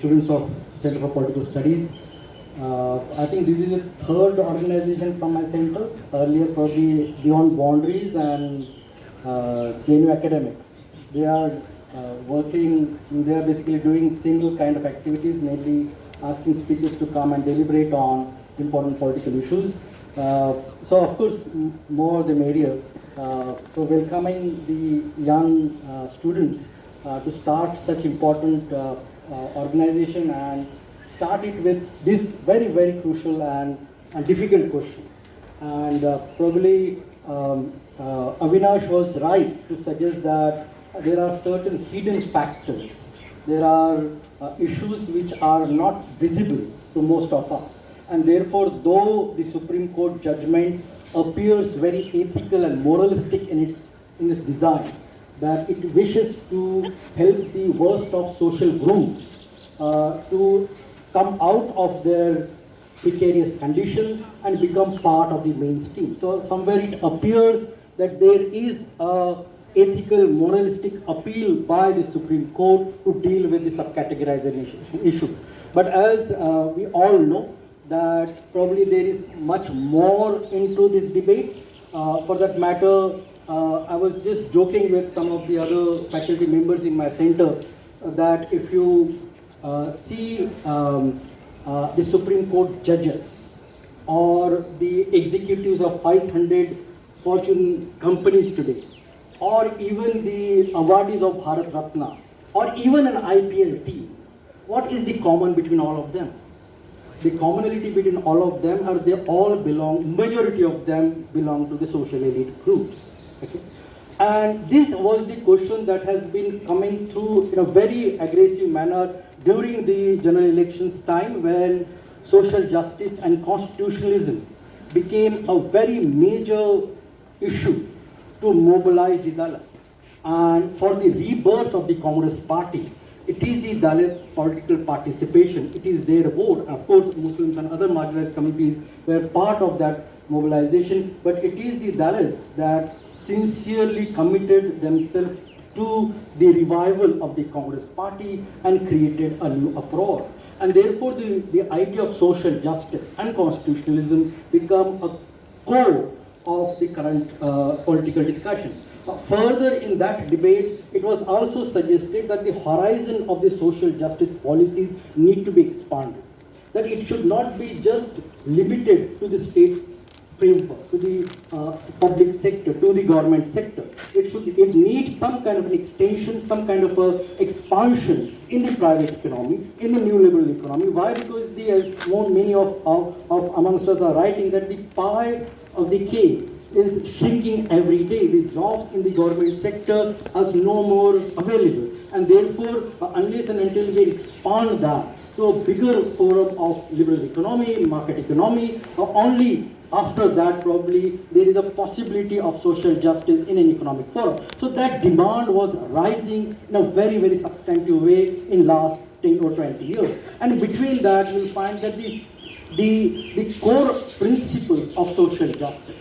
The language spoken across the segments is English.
students of Center for Political Studies. I think this is the third organization from my center. Earlier, probably Beyond Boundaries and JNU Academics. They are they are basically doing single kind of activities, mainly asking speakers to come and deliberate on important political issues. So of course, more the merrier. So welcoming the young students to start such important organization and start it with this very, very crucial and difficult question. And probably Avinash was right to suggest that there are certain hidden factors. There are issues which are not visible to most of us. And therefore, though the Supreme Court judgment appears very ethical and moralistic in its design, that it wishes to help the worst of social groups to come out of their precarious condition and become part of the mainstream. So somewhere it appears that there is a ethical, moralistic appeal by the Supreme Court to deal with the subcategorization issue. But as we all know, that probably there is much more into this debate. For that matter, I was just joking with some of the other faculty members in my center that if you see the Supreme Court judges or the executives of 500 Fortune companies today, or even the awardees of Bharat Ratna, or even an IPL team, what is the common between all of them? The commonality between all of them are they all belong, majority of them belong to the social elite groups. Okay? And this was the question that has been coming through in a very aggressive manner during the general elections time, when social justice and constitutionalism became a very major issue to mobilize the Dalits. And for the rebirth of the Congress party, it is the Dalit political participation, it is their vote. Of course, Muslims and other marginalized communities were part of that mobilization, but it is the Dalits that sincerely committed themselves to the revival of the Congress party and created a new uproar. And therefore, the idea of social justice and constitutionalism become a core of the current political discussion. Further in that debate, it was also suggested that the horizon of the social justice policies need to be expanded. That it should not be just limited to the state framework, to the public sector, to the government sector. It needs some kind of an extension, some kind of a expansion in the private economy, in the new liberal economy. Why? Because as many of amongst us are writing, that the pie of the cake is shrinking every day. The jobs in the government sector are no more available. And therefore, unless and until we expand that to a bigger forum of liberal economy, market economy, only after that probably there is a possibility of social justice in an economic forum. So that demand was rising in a very, very substantive way in last 10 or 20 years. And between that, you'll find that the core principles of social justice,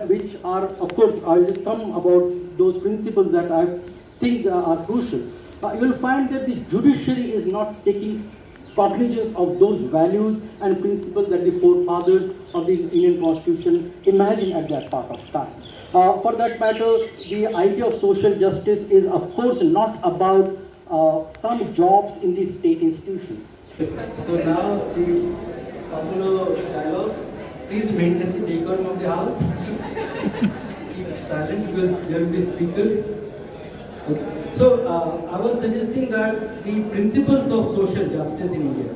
which are, of course, I will just come about those principles that I think are crucial. You will find that the judiciary is not taking cognizance of those values and principles that the forefathers of the Indian Constitution imagined at that part of time. For that matter, the idea of social justice is, of course, not about some jobs in the state institutions. So now the popular dialogue. Please maintain the decorum of the house. Keep silent because there will be speakers. Okay. So I was suggesting that the principles of social justice in India.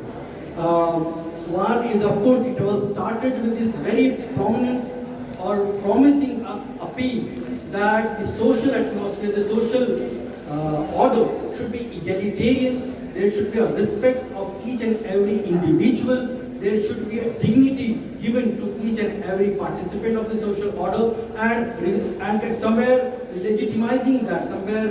One is, of course, it was started with this very prominent or promising appeal that the social atmosphere, the social order should be egalitarian. There should be a respect of each and every individual. There should be a dignity given to each and every participant of the social order, and somewhere legitimizing that, somewhere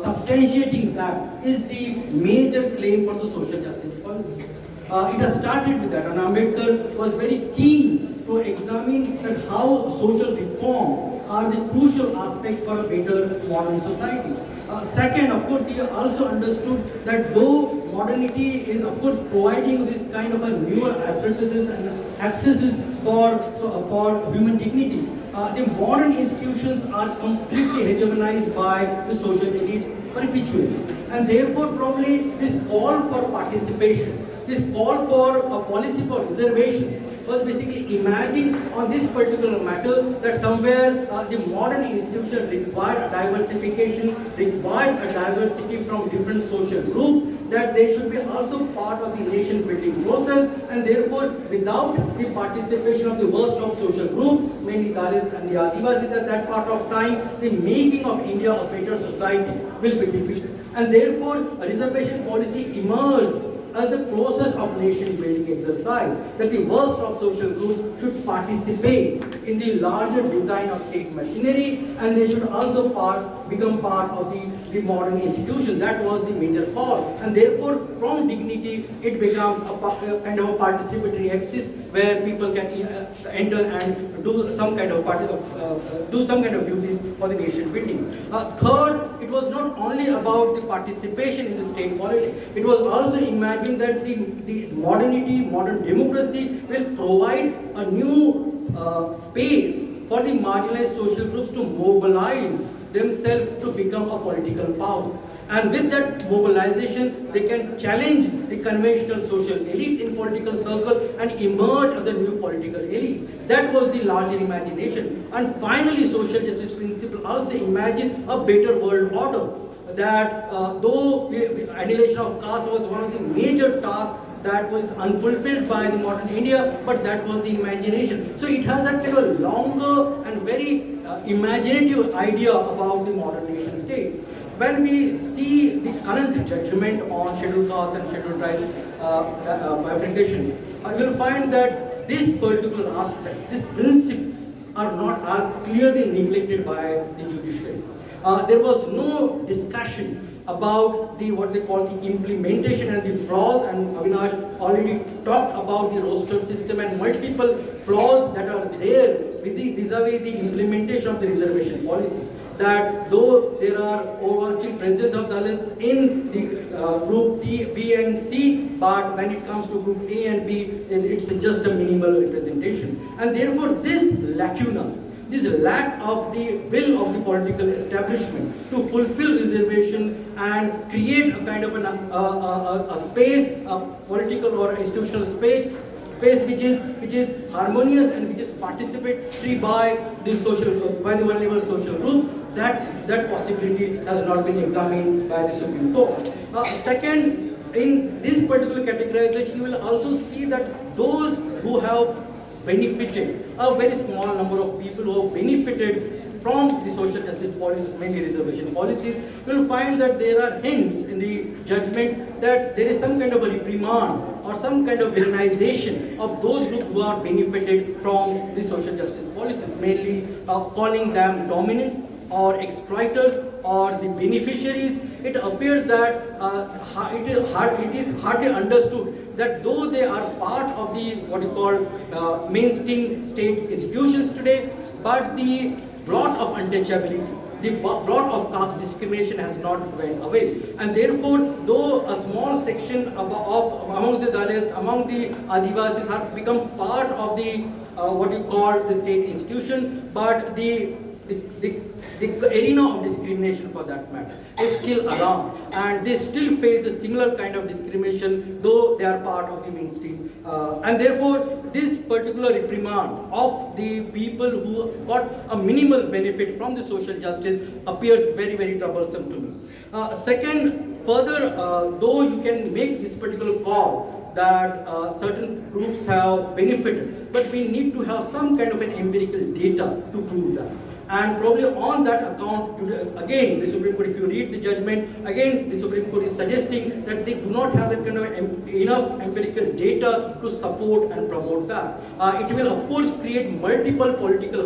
substantiating that is the major claim for the social justice policy. It has started with that, and Ambedkar was very keen to examine that how social reform are the crucial aspects for a better modern society. Second, of course, he also understood that though modernity is, of course, providing this kind of a newer apparatuses and accesses for human dignity, the modern institutions are completely hegemonized by the social elites perpetually. And therefore, probably this call for participation, this call for a policy for reservations, was basically imagined on this particular matter that somewhere the modern institution required a diversification, required a diversity from different social groups, that they should be also part of the nation building process, and therefore without the participation of the worst of social groups, mainly Dalits and the Adivasis at that part of time, the making of India a better society will be difficult. And therefore a reservation policy emerged as a process of nation building exercise, that the worst of social groups should participate in the larger design of state machinery, and they should also become part of the modern institution. That was the major call, and therefore from dignity it becomes a kind of a participatory axis where people can enter and do some kind of duties for the nation building. Third, it was not only about the participation in the state politics, it was also imagined that the modern democracy will provide a new space for the marginalized social groups to mobilize themselves to become a political power. And with that mobilization, they can challenge the conventional social elites in political circle and emerge as a new political elites. That was the larger imagination. And finally, social justice principle also imagined a better world order. That though annihilation of caste was one of the major tasks that was unfulfilled by the modern India, but that was the imagination. So it has that kind of longer and very imaginative idea about the modern nation state. When we see the current judgment on scheduled caste and scheduled tribe bifurcation, you will find that this particular aspect, this principle, are clearly neglected by the judiciary. There was no discussion about what they call the implementation and the flaws, and Avinash already talked about the roster system and multiple flaws that are there vis-a-vis the implementation of the reservation policy. That though there are overarching presence of Dalits in the group T, B and C, but when it comes to group A and B, it's just a minimal representation. And therefore this lacuna, this lack of the will of the political establishment to fulfill reservation and create a kind of a space, a political or institutional space which is harmonious and which is participatory by the vulnerable social groups, that possibility has not been examined by the Supreme Court. Second, in this particular categorization, you will also see that those who have benefited, a very small number of people who have benefited from the social justice policies, mainly reservation policies, you will find that there are hints in the judgment that there is some kind of a reprimand or some kind of villainization of those groups who are benefited from the social justice policies, mainly calling them dominant or exploiters or the beneficiaries. It appears that it is hardly understood that though they are part of the what you call mainstream state institutions today, but the blot of untouchability, the blot of caste discrimination has not went away. And therefore, though a small section among the Dalits, among the Adivasis have become part of the what you call the state institution, but the arena of discrimination for that matter is still around, and they still face a similar kind of discrimination though they are part of the mainstream. And therefore this particular reprimand of the people who got a minimal benefit from the social justice appears very, very troublesome to me. Second, further, though you can make this particular call that certain groups have benefited, but we need to have some kind of an empirical data to prove that. And probably on that account, again, the Supreme Court, if you read the judgment, again, the Supreme Court is suggesting that they do not have that kind of enough empirical data to support and promote that. It will, of course, create multiple political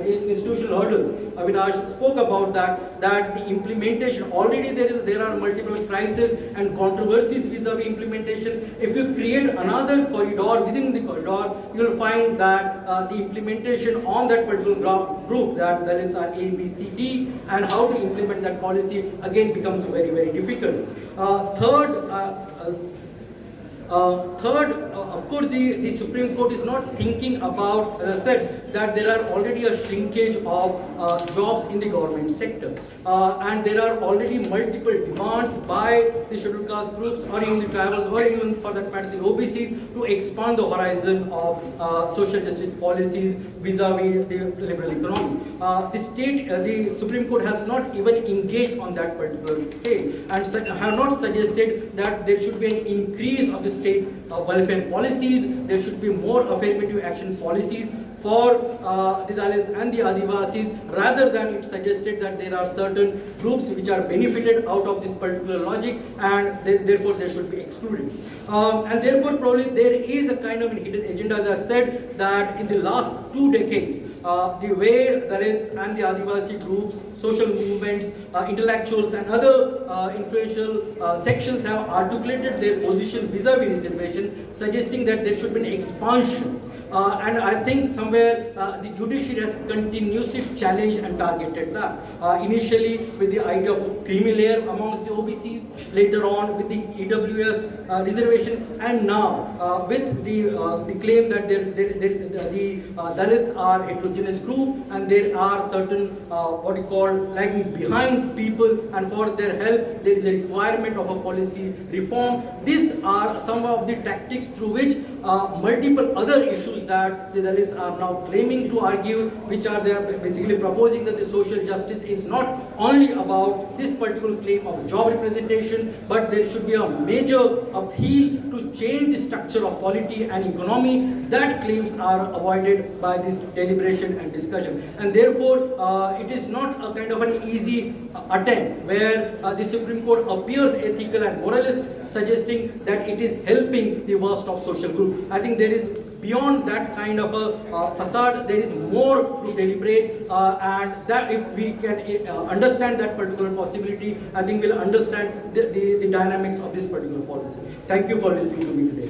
institutional hurdles. Avinash spoke about that the implementation, already there are multiple crises and controversies vis-a-vis implementation. If you create another corridor within the corridor, you will find that the implementation on that particular group, that is A, B, C, D, and how to implement that policy again becomes very, very difficult. Third, of course, the Supreme Court is not thinking about, as I said, that there are already a shrinkage of jobs in the government sector. And there are already multiple demands by the scheduled caste groups or even the tribals or even for that matter the OBCs to expand the horizon of social justice policies vis-a-vis the liberal economy. The Supreme Court has not even engaged on that particular state and have not suggested that there should be an increase of the state welfare policies, there should be more affirmative action policies for the Dalits and the Adivasis, rather than it suggested that there are certain groups which are benefited out of this particular logic and therefore they should be excluded. And therefore probably there is a kind of hidden agenda, as I said, that in the last 2 decades, the way Dalits and the Adivasi groups, social movements, intellectuals and other influential sections have articulated their position vis-a-vis reservation, suggesting that there should be an expansion. And I think somewhere the judiciary has continuously challenged and targeted that. Initially with the idea of creamy layer amongst the OBCs, later on with the EWS reservation, and now with the claim that the Dalits are heterogeneous group and there are certain what you call lagging behind people, and for their help there is a requirement of a policy reform. These are some of the tactics through which multiple other issues that the Dalits are now claiming to argue, which are they are basically proposing that the social justice is not only about this particular claim of job representation, but there should be a major appeal to change the structure of polity and economy. That claims are avoided by this deliberation and discussion, and therefore it is not a kind of an easy attempt where the Supreme Court appears ethical and moralist, suggesting that it is helping the worst of social groups. I think there is, beyond that kind of a facade, there is more to deliberate, and that if we can understand that particular possibility, I think we'll understand the dynamics of this particular policy. Thank you for listening to me today.